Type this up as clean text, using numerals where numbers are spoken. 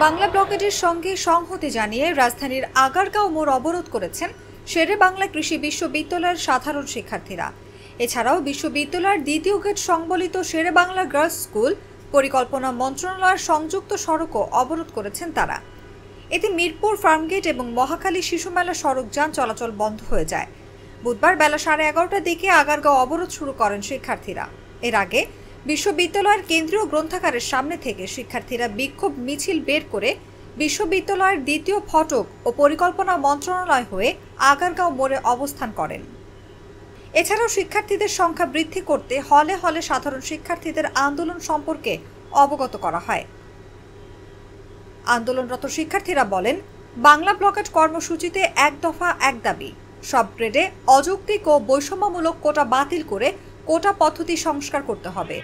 বাংলা ব্লকেটের সঙ্গে সংহতি জানিয়ে রাজধানীর আগারগাঁও মোড় অবরোধ করেছেন শেরে বাংলা কৃষি বিশ্ববিদ্যালয়ের সাধারণ শিক্ষার্থীরা। এছাড়াও বিশ্ববিদ্যালয়ের দ্বিতীয় গেট সংবলিত শেরে বাংলা গার্লস স্কুল পরিকল্পনা মন্ত্রণালয়ের সংযুক্ত সড়কও অবরোধ করেছেন তারা। এতে মিরপুর ফার্মগেট এবং মহাখালী শিশুমেলা সড়ক যান চলাচল বন্ধ হয়ে যায়। বুধবার বেলা 11:30টার দিকে আগারগাঁও অবরোধ শুরু করেন শিক্ষার্থীরা। এর আগে বিশ্ববিদ্যালয়ের কেন্দ্রীয় গ্রন্থাগারের সামনে থেকে শিক্ষার্থীরা বিক্ষোভ মিছিল বের করে বিশ্ববিদ্যালয়ের দ্বিতীয় ফটক ও পরিকল্পনা মন্ত্রণালয় হয়ে আগারগাঁও মোড়ে অবস্থান করেন। এছাড়াও শিক্ষার্থীদের সংখ্যা বৃদ্ধি করতে হলে হলে সাধারণ শিক্ষার্থীদের আন্দোলন সম্পর্কে অবগত করা হয়। আন্দোলনরত শিক্ষার্থীরা বলেন, বাংলা ব্লকেট কর্মসূচিতে এক দফা এক দাবি, সব গ্রেডে অযৌক্তিক ও বৈষম্যমূলক কোটা বাতিল করে কোটা পদ্ধতি সংস্কার করতে হবে।